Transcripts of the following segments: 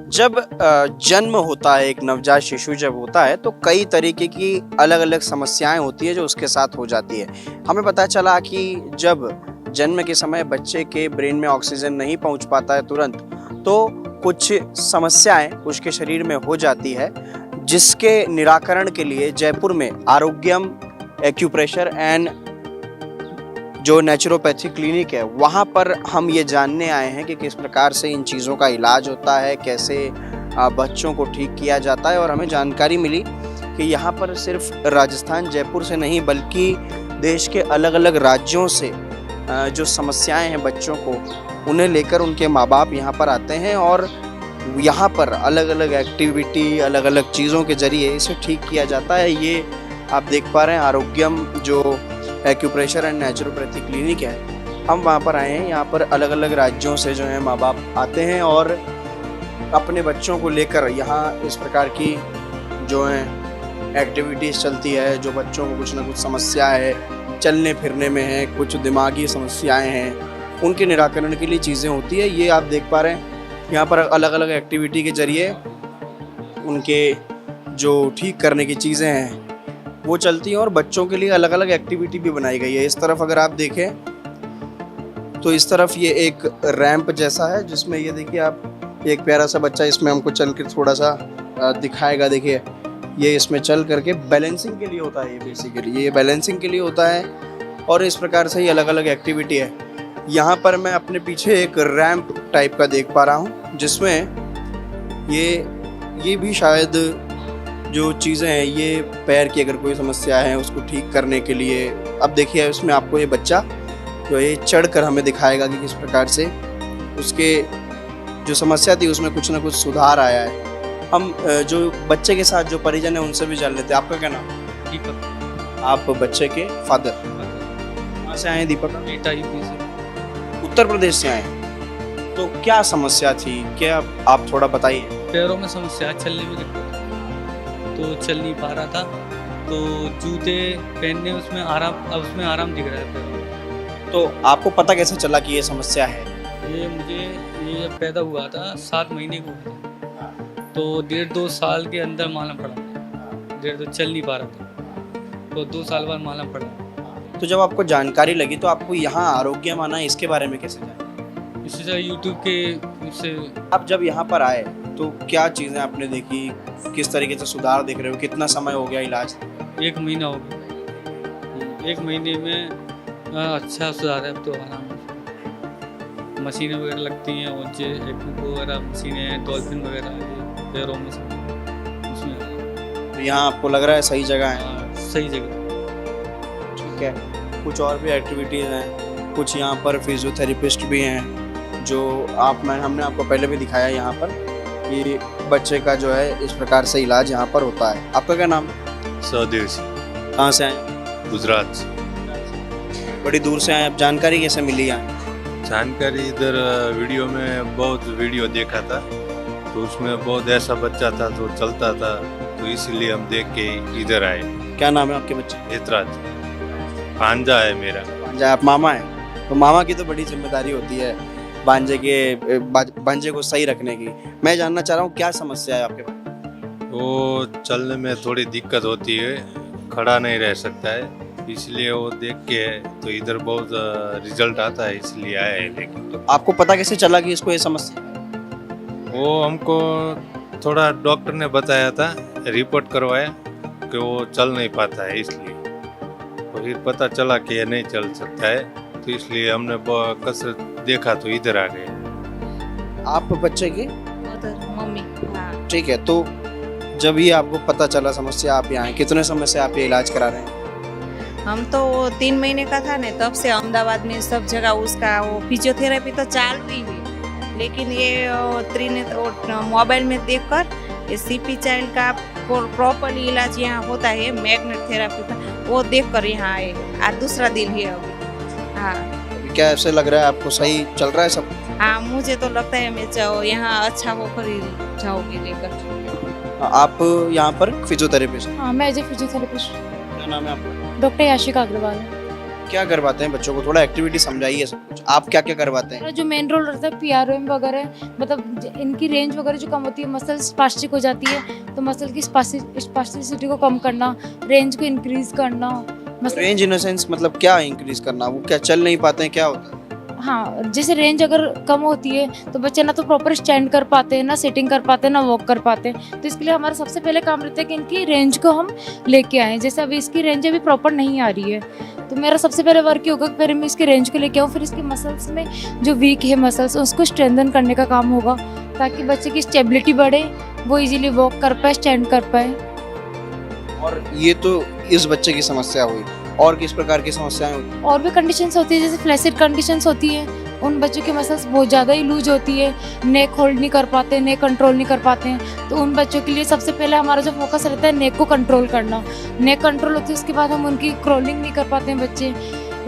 जब जन्म होता है, एक नवजात शिशु जब होता है तो कई तरीके की अलग अलग समस्याएं होती है जो उसके साथ हो जाती है। हमें पता चला कि जब जन्म के समय बच्चे के ब्रेन में ऑक्सीजन नहीं पहुंच पाता है तुरंत, तो कुछ समस्याएं उसके शरीर में हो जाती है, जिसके निराकरण के लिए जयपुर में आरोग्यम एक्यूप्रेशर एंड जो नेचुरोपैथी क्लिनिक है वहाँ पर हम ये जानने आए हैं कि किस प्रकार से इन चीज़ों का इलाज होता है, कैसे बच्चों को ठीक किया जाता है। और हमें जानकारी मिली कि यहाँ पर सिर्फ राजस्थान जयपुर से नहीं बल्कि देश के अलग अलग राज्यों से जो समस्याएं हैं बच्चों को, उन्हें लेकर उनके माँ बाप यहाँ पर आते हैं और यहाँ पर अलग अलग एक्टिविटी, अलग अलग चीज़ों के जरिए इसे ठीक किया जाता है। ये आप देख पा रहे हैं आरोग्यम जो एक्यूप्रेशर एंड नेचुरोपैथी क्लिनिक है, हम वहाँ पर आए हैं। यहाँ पर अलग अलग राज्यों से जो है माँ बाप आते हैं और अपने बच्चों को लेकर यहाँ इस प्रकार की जो है एक्टिविटीज़ चलती है। जो बच्चों को कुछ ना कुछ समस्या है, चलने फिरने में है, कुछ दिमागी समस्याएं हैं, उनके निराकरण के लिए चीज़ें होती है। ये आप देख पा रहे हैं यहाँ पर अलग अलग एक्टिविटी के जरिए उनके जो ठीक करने की चीज़ें हैं वो चलती हैं और बच्चों के लिए अलग अलग एक्टिविटी भी बनाई गई है। इस तरफ अगर आप देखें तो इस तरफ ये एक रैंप जैसा है जिसमें ये देखिए आप, एक प्यारा सा बच्चा इसमें हमको चल के थोड़ा सा दिखाएगा। देखिए ये इसमें चल करके बैलेंसिंग के लिए होता है, ये बेसिकली ये बैलेंसिंग के लिए होता है और इस प्रकार से ही अलग अलग एक्टिविटी है। यहाँ पर मैं अपने पीछे एक रैंप टाइप का देख पा रहा हूँ जिसमें ये भी शायद जो चीज़ें हैं, ये पैर की अगर कोई समस्या है उसको ठीक करने के लिए। अब देखिए उसमें आपको ये बच्चा जो ये चढ़ कर हमें दिखाएगा कि किस प्रकार से उसके जो समस्या थी उसमें कुछ ना कुछ सुधार आया है। हम जो बच्चे के साथ जो परिजन है उनसे भी जान लेते हैं। आपका क्या नाम? दीपक। आप बच्चे के फादर कहाँ से आए हैं? दीपक बेटा यूपी से। उत्तर प्रदेश से आए हैं। तो क्या समस्या थी, क्या आप थोड़ा बताइए। पैरों में समस्या, चलने में दिक्कत, तो चल नहीं पा रहा था, तो जूते पहनने उसमें आराम दिख रहा है पैरों में। तो आपको पता कैसे चला कि ये समस्या है? ये जब पैदा हुआ था 7 महीने को हुआ था, तो 1.5-2 साल के अंदर मालूम पड़ा। 1.5 चल नहीं पा रहा था, तो 2 साल बाद मालूम पड़ा। तो जब आपको जानकारी लगी तो आपको यहाँ आरोग्यम आना, इसके बारे में कैसे जाना? इसी तरह यूट्यूब के उससे। आप जब यहाँ पर आए तो क्या चीज़ें आपने देखी, किस तरीके से सुधार देख रहे हो, कितना समय हो गया इलाज? 1 महीना हो गया। 1 महीने में अच्छा सुधार है। अब तो आराम मशीनें वगैरह लगती हैं और जो एक्यूपो वगैरह मशीनें हैं, डॉल्फिन वगैरह, ये पैरों में उसमें। तो यहाँ आपको लग रहा है सही जगह है? सही जगह। ठीक है। कुछ और भी एक्टिविटीज़ हैं, कुछ यहाँ पर फिजियोथेरेपिस्ट भी हैं जो हमने आपको पहले भी दिखाया यहाँ पर कि बच्चे का जो है इस प्रकार से इलाज यहाँ पर होता है। आपका क्या नाम? सहदेव से। कहाँ से आए? गुजरात से। बड़ी दूर से आए। अब जानकारी कैसे मिली यहाँ? जानकारी इधर वीडियो में बहुत वीडियो देखा था, तो उसमें बहुत ऐसा बच्चा था जो चलता था, तो इसीलिए हम देख के इधर आए। क्या नाम है आपके बच्चे? एतराज। भांजा है मेरा। भांजा। आप मामा हैं? तो मामा की तो बड़ी जिम्मेदारी होती है भांजे को सही रखने की। मैं जानना चाह रहा हूँ क्या समस्या है आपके पास? वो चलने में थोड़ी दिक्कत होती है, खड़ा नहीं रह सकता है, इसलिए वो देख के तो इधर बहुत रिजल्ट आता है, इसलिए आया है। लेकिन तो आपको पता कैसे चला कि इसको ये समस्या है? वो हमको थोड़ा डॉक्टर ने बताया था, रिपोर्ट करवाया कि वो चल नहीं पाता है, इसलिए तो फिर पता चला कि ये नहीं चल सकता है, तो इसलिए हमने कसरत देखा तो इधर आ गए। आप बच्चे की मम्मी? हाँ। ठीक है। तो जब ये आपको पता चला समस्या, आप यहाँ कितने समय से आप ये इलाज करा रहे हैं? हम तो 3 महीने का था ना, तब से अहमदाबाद में सब जगह उसका वो फिजियोथेरेपी तो चालू ही हुई, लेकिन ये मोबाइल में देखकर ये सीपी चाइल्ड का प्रॉपरली इलाज यहाँ होता है, मैग्नेट थेरेपी का, वो देखकर यहाँ आए। आज दूसरा दिन ही है अभी। हाँ। क्या ऐसे लग रहा है आपको सही चल रहा है सब? हाँ, मुझे तो लगता है मैं यहाँ अच्छा होकर ही जाऊँगी लेकर। आप यहाँ पर फिजियोथेरेपिस्ट? हाँ, मैं एज ए फिजियोथेरेपिस्ट। क्या नाम है आपका? डॉक्टर याशिका अग्रवाल। क्या करवाते हैं बच्चों को, थोड़ा एक्टिविटी समझाइए सब कुछ, आप क्या क्या करवाते हैं? हमारा जो मेन रोल रहता है पीआरओएम वगैरह, मतलब इनकी रेंज वगैरह जो कम होती है, मसल स्पास्टिक हो जाती है, तो मसल की स्पास्टिसिटी को कम करना, रेंज को इंक्रीज करना। मसल रेंज इन सेंस मतलब क्या इंक्रीज करना, वो क्या चल नहीं पाते हैं, क्या होता है? हाँ, जैसे रेंज अगर कम होती है तो बच्चे ना तो प्रॉपर स्टैंड कर पाते हैं, ना सिटिंग कर पाते हैं, ना वॉक कर पाते हैं। तो इसके लिए हमारा सबसे पहले काम रहता है कि इनकी रेंज को हम लेके आएँ। जैसे अभी इसकी रेंज अभी प्रॉपर नहीं आ रही है, तो मेरा सबसे पहले वर्क ये होगा कि पहले मैं इसकी रेंज को लेके आऊँ, फिर इसके मसल्स में जो वीक है मसल्स उसको स्ट्रेंथन करने का काम होगा, ताकि बच्चे की स्टेबिलिटी बढ़े, वो इजीली वॉक कर पाए, स्टैंड कर पाए। और ये तो इस बच्चे की समस्या हुई, और किस प्रकार की समस्याएं हुई? और भी कंडीशंस होती है, जैसे फ्लैसिड कंडीशंस होती है, उन बच्चों की मसल्स बहुत ज़्यादा ही लूज होती है, नेक होल्ड नहीं कर पाते, नेक कंट्रोल नहीं कर पाते हैं। तो उन बच्चों के लिए सबसे पहले हमारा जो फोकस रहता है नेक को कंट्रोल करना। नेक कंट्रोल होती है, उसके बाद हम उनकी क्रॉलिंग नहीं कर पाते हैं बच्चे,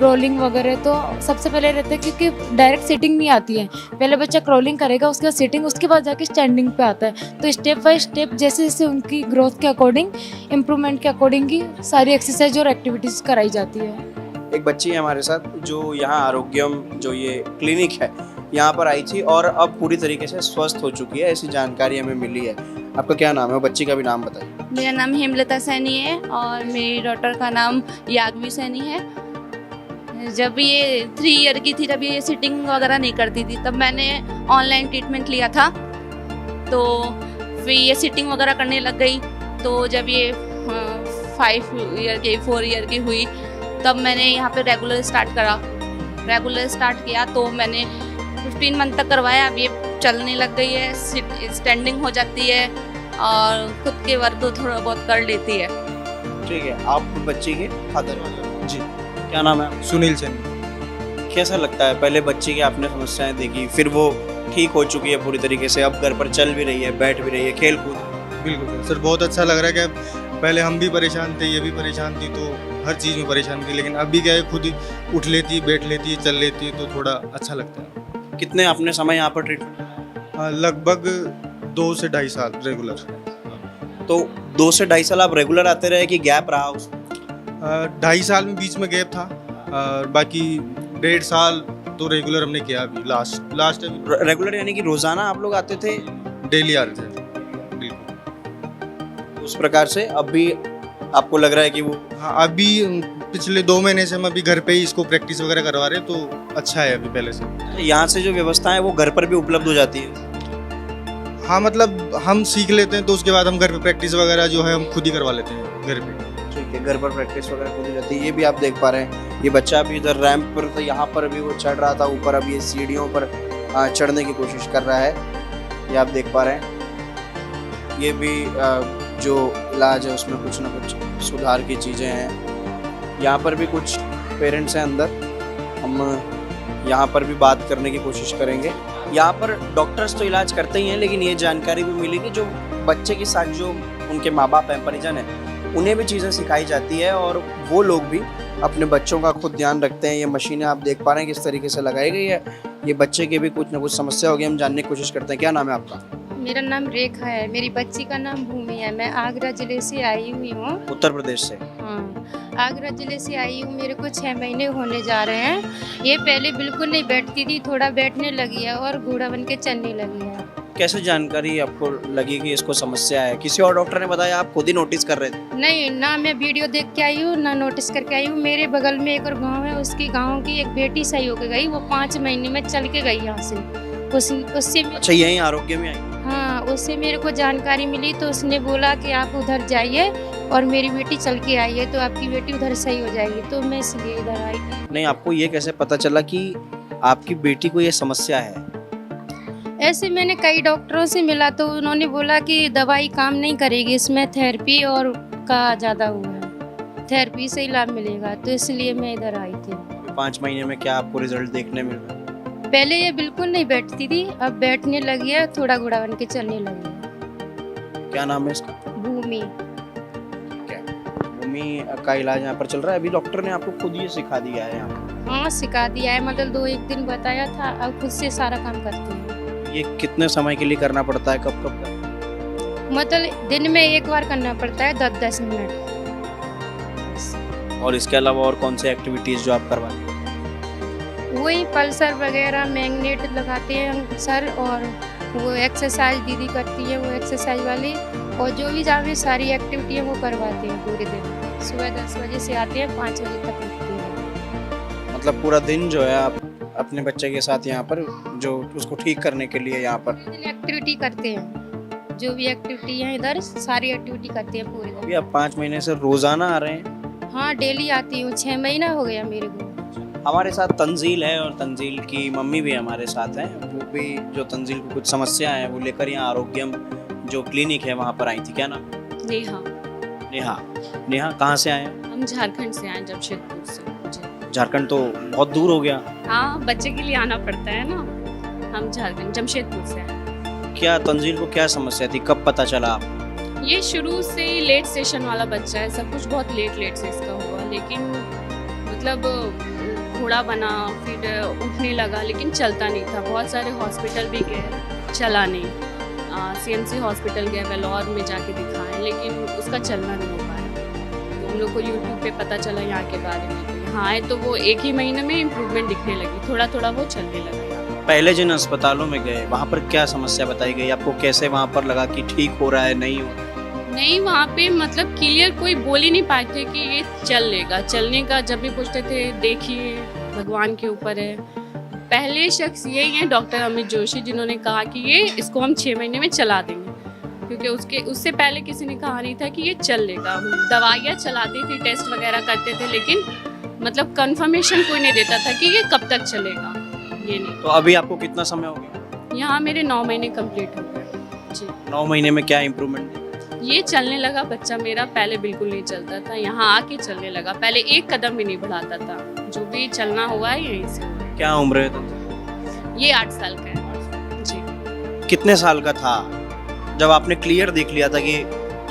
रोलिंग वगैरह। तो सबसे पहले रहता है क्योंकि डायरेक्ट सिटिंग नहीं आती है, पहले बच्चा क्रॉलिंग करेगा, उसके बाद सिटिंग, उसके बाद जाके स्टैंडिंग पे आता है। तो स्टेप बाय स्टेप जैसे जैसे उनकी ग्रोथ के अकॉर्डिंग, इम्प्रूवमेंट के अकॉर्डिंग ही सारी एक्सरसाइज और एक्टिविटीज़ कराई जाती है। एक बच्ची है हमारे साथ जो यहाँ आरोग्यम जो ये क्लिनिक है यहाँ पर आई थी और अब पूरी तरीके से स्वस्थ हो चुकी है, ऐसी जानकारी हमें मिली है। आपका क्या नाम है, बच्ची का भी नाम बताइए। मेरा नाम हेमलता सैनी है और मेरी डॉटर का नाम याग्वी सैनी है। जब ये 3 ईयर की थी तब ये सिटिंग वगैरह नहीं करती थी, तब मैंने ऑनलाइन ट्रीटमेंट लिया था, तो फिर ये सिटिंग वगैरह करने लग गई। तो जब ये 5 ईयर की 4 ईयर की हुई तब मैंने यहाँ पे रेगुलर स्टार्ट किया। तो मैंने 15 मंथ तक करवाया। अब ये चलने लग गई है, स्टैंडिंग हो जाती है और खुद के वर्क थोड़ा बहुत कर लेती है। ठीक है, आप बच्ची के फादर जी, क्या नाम है? सुनील सेन। कैसा लगता है, पहले बच्ची की आपने समस्याएं देखी, फिर वो ठीक हो चुकी है पूरी तरीके से, अब घर पर चल भी रही है, बैठ भी रही है, खेल कूद? बिल्कुल सर, बहुत अच्छा लग रहा है कि पहले हम भी परेशान थे, ये भी परेशान थी, तो हर चीज़ में परेशान थी, लेकिन अभी क्या है खुद ही उठ लेती, बैठ लेती, चल लेती है, तो थोड़ा अच्छा लगता है। कितने आपने समय यहाँ पर ट्रीटमेंट? लगभग 2 से 2.5 साल रेगुलर। तो 2 से 2.5 साल आप रेगुलर आते रहे कि गैप रहा उसमें? 2.5 साल में बीच में गैप था, बाकी 1.5 साल तो रेगुलर हमने किया। अभी लास्ट अभी रेगुलर यानी कि रोजाना आप लोग आते थे? डेली आ रहे थे। बिल्कुल उस प्रकार से अब भी आपको लग रहा है कि वो? हाँ, अभी पिछले 2 महीने से हम अभी घर पे ही इसको प्रैक्टिस वगैरह करवा रहे हैं, तो अच्छा है अभी पहले से। यहाँ से जो व्यवस्था है वो घर पर भी उपलब्ध हो जाती है? हाँ, मतलब हम सीख लेते हैं तो उसके बाद हम घर पे प्रैक्टिस वगैरह जो है हम खुद ही करवा लेते हैं घर पे। ठीक है, घर पर प्रैक्टिस वगैरह खुद हो जाती है। ये भी आप देख पा रहे हैं, ये बच्चा भी इधर रैंप पर था, यहाँ पर भी वो चढ़ रहा था ऊपर, अब ये सीढ़ियों पर चढ़ने की कोशिश कर रहा है, ये आप देख पा रहे हैं। ये भी जो इलाज है उसमें कुछ ना कुछ सुधार की चीज़ें हैं। यहाँ पर भी कुछ पेरेंट्स हैं अंदर, हम यहाँ पर भी बात करने की कोशिश करेंगे। यहाँ पर डॉक्टर्स तो इलाज करते ही हैं, लेकिन ये जानकारी भी मिली कि जो बच्चे के साथ जो उनके माँ बाप हैं, परिजन हैं, उन्हें भी चीज़ें सिखाई जाती है और वो लोग भी अपने बच्चों का खुद ध्यान रखते हैं। ये मशीनें आप देख पा रहे हैं किस तरीके से लगाई गई है। ये बच्चे के भी कुछ ना कुछ समस्या होगी, हम जानने की कोशिश करते हैं। क्या नाम है आपका? मेरा नाम रेखा है, मेरी बच्ची का नाम भूमि है। मैं आगरा जिले से आई हुई हूँ। उत्तर प्रदेश से? हाँ, आगरा जिले से आई हूँ। मेरे को 6 महीने होने जा रहे हैं। ये पहले बिल्कुल नहीं बैठती थी, थोड़ा बैठने लगी है और घोड़ा बन के चलने लगी है। कैसे जानकारी आपको लगी कि इसको समस्या है? किसी और डॉक्टर ने बताया, आप खुद ही नोटिस कर रहे थे? नहीं, ना मैं वीडियो देख के आई हूँ, ना नोटिस करके आई हूँ। मेरे बगल में एक और गाँव है, उसकी गाँव की एक बेटी सही होके गई, वो 5 महीने में चल के गई यहाँ से। उससे अच्छा, यही आरोग्य में आई? हाँ, उससे मेरे को जानकारी मिली, तो उसने बोला कि आप उधर जाइए और मेरी बेटी चल के आई है, तो आपकी बेटी उधर सही हो जाएगी, तो मैं इसलिए इधर आई थी। नहीं, आपको ये कैसे पता चला कि आपकी बेटी को ये समस्या है? ऐसे मैंने कई डॉक्टरों से मिला, तो उन्होंने बोला कि दवाई काम नहीं करेगी, इसमें थेरेपी और का ज़्यादा हुआ है, थेरेपी से ही लाभ मिलेगा, तो इसलिए मैं इधर आई थी। 5 महीने में क्या आपको रिजल्ट देखने मिल रहा है? पहले ये बिल्कुल नहीं बैठती थी, अब बैठने लगी है, थोड़ा घोड़ा बन के चलने लगी है। क्या नाम है इसका? भूमि। भूमि का इलाज यहाँ पर चल रहा है। अभी डॉक्टर ने आपको खुद ये सिखा दिया है यहाँ पर? हाँ, सिखा दिया है, मतलब 2-1 दिन बताया था, अब खुद से सारा काम करती हूँ। ये कितने समय के लिए करना पड़ता है, कब कब का? मतलब दिन में 1 बार करना पड़ता है, 10-10 मिनट। और इसके अलावा और कौन से एक्टिविटीज़ जो आप करवाते हैं? वही पल्सर वगैरह मैग्नेट लगाते हैं सर, और वो एक्सरसाइज दीदी करती है, वो एक्सरसाइज वाली, और जो भी जहाँ भी सारी एक्टिविटी है वो करवाते हैं पूरे दिन। सुबह 10 बजे से आते हैं, 5 बजे तक रुकते हैं। मतलब पूरा दिन जो है आप अपने बच्चे के साथ यहाँ पर जो उसको ठीक करने के लिए यहाँ पर पूरे दिन एक्टिविटी करते हैं, जो भी एक्टिविटी है इधर सारी एक्टिविटी करते हैं पूरे अभी दिन। आप 5 महीने से रोजाना आ रहे हैं? हाँ, डेली आती हूँ, 6 महीना हो गया मेरे को। हमारे साथ तंजील है और तंजील की मम्मी भी हमारे साथ हैं। वो भी जो तंजील को कुछ समस्या है वो लेकर यहाँ आरोग्यम जो क्लिनिक है वहाँ पर आई थी। क्या नाम? नेहा। नेहा। नेहा कहाँ से आए हैं? हम झारखंड से आए, जमशेदपुर से जी। झारखंड तो बहुत दूर हो गया। हाँ, बच्चे के लिए आना पड़ता है ना। हम झारखंड जमशेदपुर से आए। क्या तंजील को क्या समस्या थी, कब पता चला आप? ये शुरू से ही लेट सेशन वाला बच्चा है, सब कुछ बहुत लेट से इसका हुआ, लेकिन मतलब घोड़ा बना, फिर उठने लगा, लेकिन चलता नहीं था। बहुत सारे हॉस्पिटल भी गए, चला नहीं। CMC हॉस्पिटल गए, वेलोर में जाके दिखाएं, लेकिन उसका चलना नहीं हो पाया। तो हम लोग को यूट्यूब पे पता चला यहाँ के बारे में, तो यहाँ आए तो वो 1 ही महीने में इम्प्रूवमेंट दिखने लगी, थोड़ा वो चलने लगा। पहले जिन अस्पतालों में गए वहाँ पर क्या समस्या बताई गई आपको? कैसे वहाँ पर लगा कि ठीक हो रहा है, नहीं हो रहा है? नहीं, वहाँ पे मतलब क्लियर कोई बोल ही नहीं पाए थे कि ये चल लेगा। चलने का जब भी पूछते थे, देखिए भगवान के ऊपर है। पहले शख्स यही है डॉक्टर अमित जोशी, जिन्होंने कहा कि ये इसको हम 6 महीने में चला देंगे, क्योंकि उससे पहले किसी ने कहा नहीं था कि ये चल लेगा। दवाइयाँ चलाती थी, टेस्ट वगैरह करते थे, लेकिन मतलब कंफर्मेशन कोई नहीं देता था कि ये कब तक चलेगा, ये नहीं। तो अभी आपको कितना समय हो गया? यहाँ मेरे 9 महीने कंप्लीट हो गए जी। 9 महीने में क्या इम्प्रूवमेंट? ये चलने लगा बच्चा मेरा, पहले बिल्कुल नहीं चलता था, यहाँ आके चलने लगा। पहले 1 कदम भी नहीं बढ़ाता था। जो भी चलना हुआ है यहीं से हुआ है। क्या उम्र है तो? ये 8 साल का है जी। कितने साल का था जब आपने क्लियर देख लिया था कि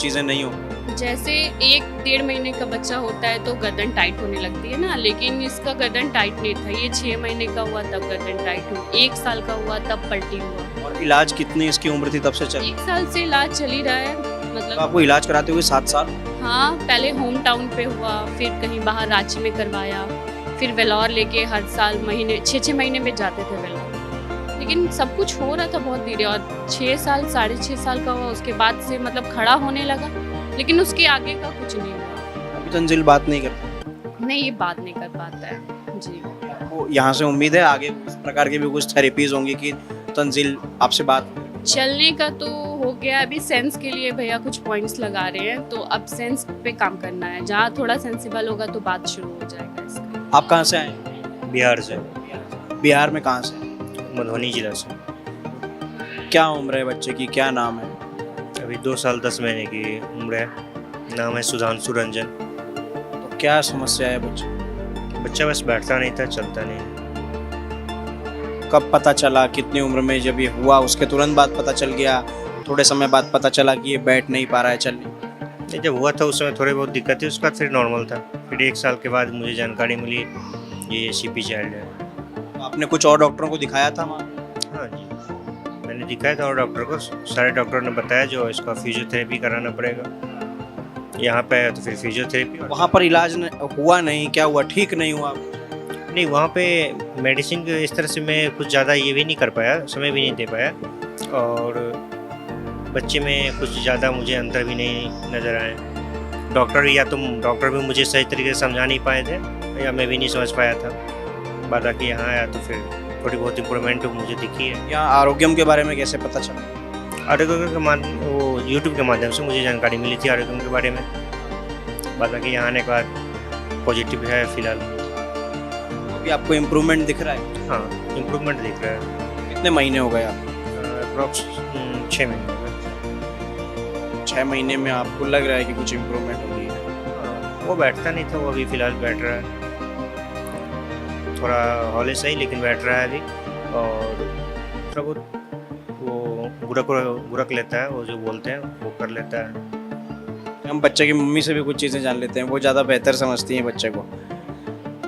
चीजें नहीं हो? जैसे 1-1.5 महीने का बच्चा होता है तो गर्दन टाइट होने लगती है ना, लेकिन इसका गर्दन टाइट नहीं था। ये 6 महीने का हुआ तब गर्दन टाइट हुई, 1 साल का हुआ तब पलटी हुआ। और इलाज कितनी इसकी उम्र थी तब से चल? 1 साल से इलाज चल ही रहा है, तो मतलब आपको इलाज कराते हुए 7 साल? हाँ, पहले होम टाउन पे हुआ, फिर कहीं बाहर रांची में करवाया, फिर वेलोर लेके हर साल 6 महीने में जाते थे वेलोर। लेकिन सब कुछ हो रहा था बहुत धीरे, और 6 साल 6.5 साल का हुआ उसके बाद से मतलब खड़ा होने लगा, लेकिन उसके आगे का कुछ नहीं हुआ। अभी तंजील बात नहीं करती? नहीं, ये बात नहीं कर पाता है जी। आपको यहाँ से उम्मीद है आगे इस प्रकार की भी कुछ थेरेपीज होंगी कि तंजील आपसे बात? चलने का तो हो गया, अभी सेंस के लिए भैया कुछ पॉइंट्स लगा रहे हैं, तो अब सेंस पे काम करना है। जहाँ थोड़ा सेंसिबल होगा तो बात शुरू हो जाएगा इसका। आप कहाँ से आए? बिहार से। बिहार में कहाँ से? मधुबनी जिला से। क्या उम्र है बच्चे की, क्या नाम है? अभी 2 साल 10 महीने की उम्र है। नाम है सुधांशु रंजन। तो क्या समस्या है बच्चे? बच्चा बस बैठता नहीं था, चलता नहीं। कब पता चला, कितनी उम्र में जब ये हुआ उसके तुरंत बाद पता चल गया, थोड़े समय बाद पता चला कि ये बैठ नहीं पा रहा है, चल नहीं? जब हुआ था उस समय थोड़ी बहुत दिक्कत थी, उसके बाद फिर नॉर्मल था। फिर 1 साल के बाद मुझे जानकारी मिली ये CP चाइल्ड है। तो आपने कुछ और डॉक्टरों को दिखाया था वहाँ? हाँ जी, मैंने दिखाया था और डॉक्टर को, सारे डॉक्टरों ने बताया जो इसका फिजियोथेरेपी कराना पड़ेगा। यहाँ पे आया तो फिर फिजियोथेरेपी। वहाँ पर इलाज हुआ नहीं? क्या हुआ, ठीक नहीं हुआ? नहीं, वहाँ पे मेडिसिन के इस तरह से मैं कुछ ज़्यादा ये भी नहीं कर पाया, समय भी नहीं दे पाया, और बच्चे में कुछ ज़्यादा मुझे अंतर भी नहीं नज़र आए। डॉक्टर भी मुझे सही तरीके से समझा नहीं पाए थे, या मैं भी नहीं समझ पाया था। बाद आके यहाँ आया तो फिर थोड़ी बहुत इम्प्रूवमेंट मुझे दिखी है। यहाँ आरोग्यम के बारे में कैसे पता चला? आरोग्यम के माध्यम, वो यूट्यूब के माध्यम से मुझे जानकारी मिली थी आरोग्यम के बारे में। बाद आके यहाँ आने के बाद पॉजिटिव है फिलहाल। अभी आपको इम्प्रूवमेंट दिख रहा है? हाँ, इम्प्रूवमेंट दिख रहा है। कितने महीने हो गए आप? अप्रॉक्स 6 महीने हो गए। 6 महीने में आपको लग रहा है कि कुछ इम्प्रूवमेंट हो गई है? वो बैठता नहीं था, वो अभी फिलहाल बैठ रहा है। थोड़ा हौले सही, लेकिन बैठ रहा है अभी। और थोड़ा बहुत वो गुरक लेता है, वो जो बोलते हैं वो कर लेता है। हम बच्चे की मम्मी से भी कुछ चीज़ें जान लेते हैं, वो ज़्यादा बेहतर समझती हैं बच्चे को।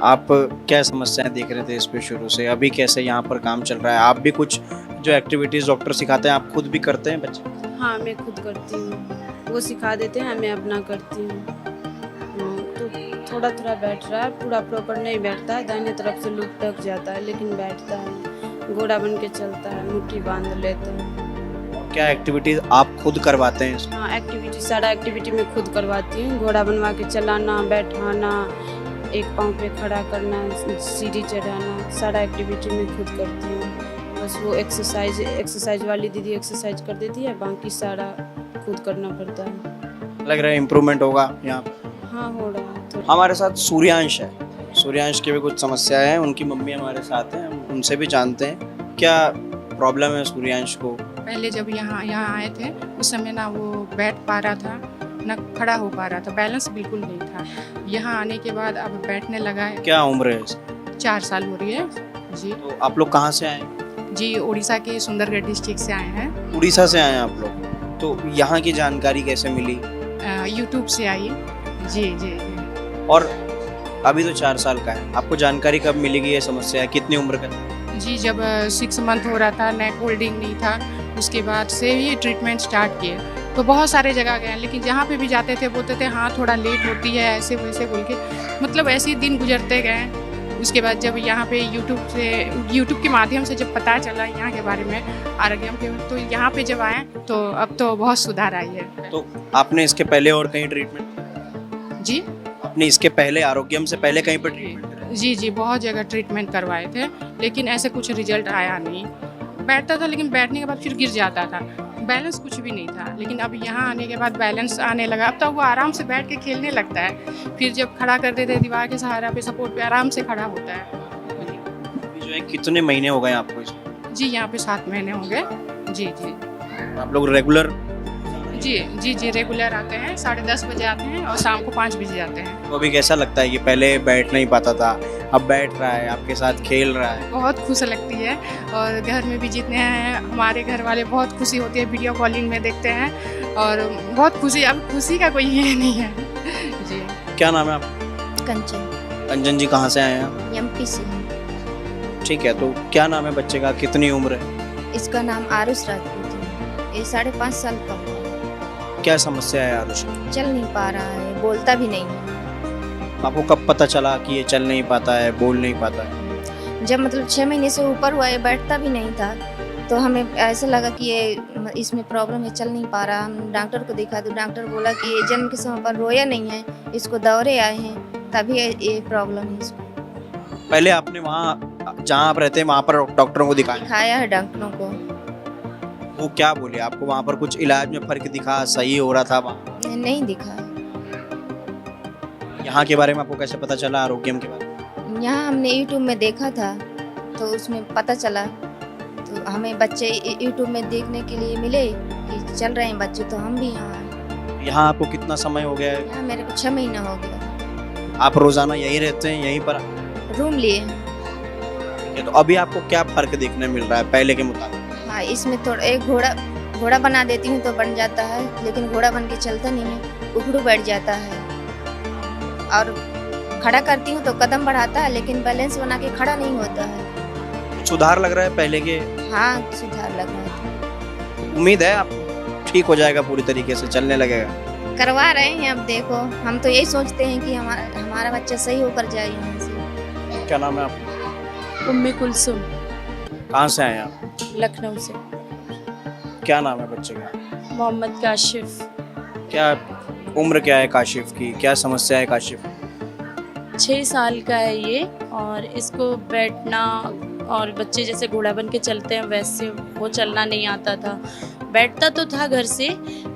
आप क्या समस्याएं देख रहे थे इस पे शुरू से, अभी कैसे यहाँ पर काम चल रहा है? आप भी कुछ जो एक्टिविटीज़ डॉक्टर सिखाते हैं आप खुद भी करते हैं बच्चे? हाँ, मैं खुद करती हूँ, वो सिखा देते हैं, मैं अपना करती हूँ। तो थोड़ा थोड़ा बैठ रहा है, पूरा प्रॉपर नहीं बैठता है, दाहिने तरफ से लुढ़क जाता है लेकिन बैठता है, घोड़ा बन के चलता है, मुट्ठी बांध लेता है। क्या एक्टिविटीज आप खुद करवाते हैं इसमें? हाँ, एक्टिविटी सारा एक्टिविटी मैं खुद करवाती हूँ, घोड़ा बनवा के चलाना, बैठाना, एक पाँव पे खड़ा करना, सीढ़ी चढ़ाना, सारा एक्टिविटी मैं खुद करती हूँ। बस वो एक्सरसाइज वाली दीदी एक्सरसाइज कर देती है, बाकी सारा खुद करना पड़ता है। लग रहा है इम्प्रूवमेंट होगा यहाँ पे? हाँ, हो रहा है थोड़ा। हमारे साथ सूर्यांश है, सूर्यांश की भी कुछ समस्याएं हैं, उनकी मम्मी हमारे साथ हैं, हम उनसे भी जानते हैं क्या प्रॉब्लम है सूर्यांश को। पहले जब यहाँ आए थे उस समय ना वो बैठ पा रहा था ना खड़ा हो पा रहा था, बैलेंस बिल्कुल नहीं था। यहाँ आने के बाद अब बैठने लगा है। क्या उम्र है इसकी? 4 साल हो रही है जी। तो आप लोग कहाँ से आए? जी, उड़ीसा के सुंदरगढ़ डिस्ट्रिक्ट से आए हैं। उड़ीसा से आए हैं आप लोग? तो यहाँ की जानकारी कैसे मिली? यूट्यूब से आई। जी जी जी। और अभी तो 4 साल का है, आपको जानकारी कब मिलेगी ये समस्या है? कितनी उम्र का था? जी, जब 6 मंथ हो रहा था, नेक होल्डिंग नहीं था, उसके बाद से ही ट्रीटमेंट स्टार्ट किए। तो बहुत सारे जगह गए, लेकिन जहाँ पे भी जाते थे बोलते थे हाँ थोड़ा लेट होती है, ऐसे वैसे बोल के मतलब ऐसे ही दिन गुजरते गए। उसके बाद जब यहाँ पे यूट्यूब के माध्यम से जब पता चला यहाँ के बारे में आरोग्यम के, तो यहाँ पे जब आए तो अब तो बहुत सुधार आई है। तो आपने इसके पहले और कहीं ट्रीटमेंट? जी, आपने इसके पहले आरोग्यम से पहले कहीं पर ट्रीटमेंट कराया? जी जी, बहुत जगह ट्रीटमेंट करवाए थे, लेकिन ऐसे कुछ रिजल्ट आया नहीं। बैठता था लेकिन बैठने के बाद फिर गिर जाता था, बैलेंस कुछ भी नहीं था। लेकिन अब यहाँ आने के बाद बैलेंस आने लगा, अब तो वो आराम से बैठ के खेलने लगता है। फिर जब खड़ा कर देते दीवार के सहारा पे सपोर्ट पे आराम से खड़ा होता है। जो है कितने महीने हो गए आपको इसमें? जी, यहाँ पे 7 महीने हो गए। जी जी। आप लोग रेगुलर? जी जी जी, रेगुलर आते हैं, 10:30 बजे आते हैं और शाम को 5 बजे आते हैं। तो अभी कैसा लगता है कि पहले बैठ नहीं पाता था, अब बैठ रहा है, आपके साथ खेल रहा है? बहुत खुश लगती है, और घर में भी जितने हैं हमारे घर वाले बहुत खुशी होती है, वीडियो कॉलिंग में देखते हैं और बहुत खुशी, अब खुशी का कोई ये नहीं है। जी। क्या नाम है आपका? कंचन। कंचन जी, कहाँ से आए हैं आप? एमपी से। ठीक है, तो क्या नाम है बच्चे का, कितनी उम्र है? इसका नाम आरुष राजपूत है, ये 5.5 साल का हुआ है। क्या समस्या है आरुष? चल नहीं पा रहा है, बोलता भी नहीं है। आपको कब पता चला कि ये चल नहीं पाता है, बोल नहीं पाता है? जब मतलब 6 महीने से ऊपर हुआ, ये बैठता भी नहीं था, तो हमें ऐसा लगा कि ये इसमें प्रॉब्लम है, चल नहीं पा रहा। हम डॉक्टर को दिखा, तो डॉक्टर बोला कि ये जन्म के समय पर रोया नहीं है, इसको दौरे आए हैं, तभी ये प्रॉब्लम है इसको। पहले आपने वहाँ जहाँ आप रहते हैं वहाँ पर डॉक्टरों को दिखाया है डॉक्टरों को। वो क्या बोले आपको? वहाँ पर कुछ इलाज में फर्क दिखा, सही हो रहा था वहाँ? नहीं दिखा। यहाँ के बारे में आपको कैसे पता चला, आरोग्यम के बारे में? यहाँ हमने यूट्यूब में देखा था, तो उसमें पता चला, तो हमें बच्चे यूट्यूब में देखने के लिए मिले कि चल रहे हैं बच्चे, तो हम भी यहाँ आए। यहाँ आपको कितना समय हो गया है? यहाँ मेरे को 6 महीना हो गया। आप रोजाना यहीं रहते हैं, यहीं पर रूम लिए हैं? तो अभी आपको क्या फर्क देखने मिल रहा है पहले के मुताबिक? हाँ, इसमें थोड़ा एक घोड़ा बना देती हूँ तो बन जाता है, लेकिन घोड़ा बन के चलता नहीं है, उखड़ू बैठ जाता है। और खड़ा करती हूँ तो कदम बढ़ाता है, लेकिन बैलेंस बना के खड़ा नहीं होता है। सुधार लग रहा है पहले के? हाँ, सुधार लग रहा है। उम्मीद है आपको ठीक हो जाएगा, पूरी तरीके से चलने लगेगा? करवा रहे हैं, अब देखो, हम तो यही सोचते हैं कि हमारा बच्चा सही होकर जाए यहाँ से। क्या नाम है आपका? उम्मी कुलसुम। कहाँ से आए आप? लखनऊ से। क्या नाम है बच्चे का? मोहम्मद काशिफ। क्या उम्र क्या है काशिफ की, क्या समस्या है काशिफ? 6 साल का है ये, और इसको बैठना और बच्चे जैसे घोड़ा बन के चलते हैं वैसे वो चलना नहीं आता था। बैठता तो था घर से,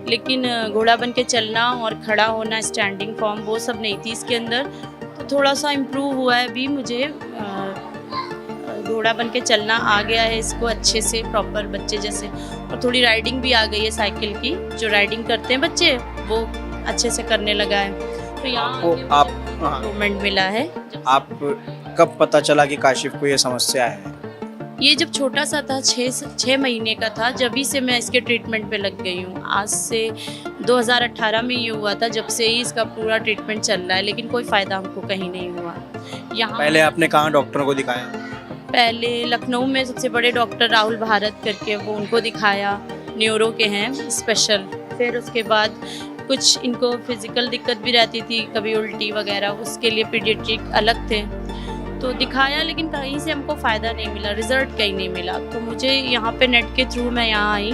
लेकिन घोड़ा बन के चलना और खड़ा होना, स्टैंडिंग फॉर्म, वो सब नहीं थी इसके अंदर। तो थोड़ा सा इम्प्रूव हुआ है अभी, मुझे घोड़ा बन के चलना आ गया है इसको अच्छे से, प्रॉपर बच्चे जैसे। और थोड़ी राइडिंग भी आ गई है साइकिल की, जो राइडिंग करते हैं बच्चे वो अच्छे से करने लगा है। तो यहाँ आप इम्प्रूवमेंट मिला है। आप कब पता चला कि काशिफ को ये समस्या है? ये जब छोटा सा था, 6 महीने का था, जब से मैं इसके ट्रीटमेंट पे लग गई हूँ। आज से 2018 में ये हुआ था, जब से ही इसका पूरा ट्रीटमेंट चल रहा है, लेकिन कोई फ़ायदा हमको कहीं नहीं हुआ। यहाँ पहले आपने कहाँ डॉक्टरों को दिखाया? पहले लखनऊ में सबसे बड़े डॉक्टर राहुल भारत करके, वो उनको दिखाया, न्यूरो के हैं स्पेशल। फिर उसके बाद कुछ इनको फिजिकल दिक्कत भी रहती थी, कभी उल्टी वगैरह, उसके लिए पीडियाट्रिक अलग थे तो दिखाया, लेकिन कहीं से हमको फ़ायदा नहीं मिला, रिज़ल्ट कहीं नहीं मिला। तो मुझे यहाँ पे नेट के थ्रू मैं यहाँ आई,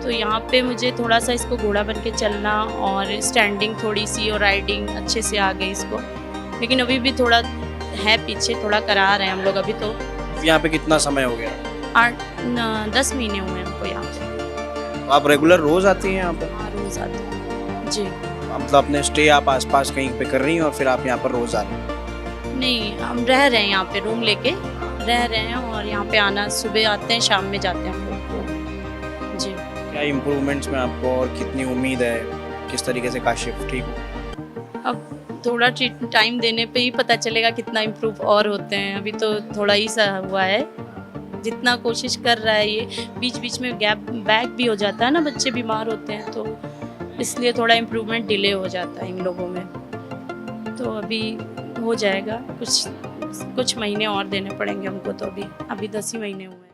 तो यहाँ पे मुझे थोड़ा सा इसको घोड़ा बन के चलना और स्टैंडिंग थोड़ी सी और राइडिंग अच्छे से आ गई इसको, लेकिन अभी भी थोड़ा है पीछे, थोड़ा करा रहे हैं हम लोग अभी। तो यहाँ पे कितना समय हो गया? 10 महीने हुए हमको यहाँ पे। आप रेगुलर रोज आती हैं यहाँ पर? हाँ, रोज़ आते हैं जी। मतलब अपने स्टे आप आसपास कहीं पे कर रही हैं और फिर आप यहाँ पर रोज आ रही हैं? नहीं, हम रह रहे हैं यहाँ पे, रूम लेके रह रहे हैं और यहाँ पे आना, सुबह आते हैं शाम में जाते हैं हम लोग जी। क्या इम्प्रूवमेंट्स में आपको और कितनी उम्मीद है, किस तरीके से काशिफ ठीक हो? अब थोड़ा टाइम देने पे ही पता चलेगा कितना इम्प्रूव और होते हैं, अभी तो थोड़ा ही सा हुआ है। जितना कोशिश कर रहा है ये, बीच बीच में गैप बैक भी हो जाता है ना, बच्चे बीमार होते हैं तो इसलिए थोड़ा इम्प्रूवमेंट डिले हो जाता है इन लोगों में। तो अभी हो जाएगा, कुछ महीने और देने पड़ेंगे हमको, तो अभी 10 ही महीने हुए हैं।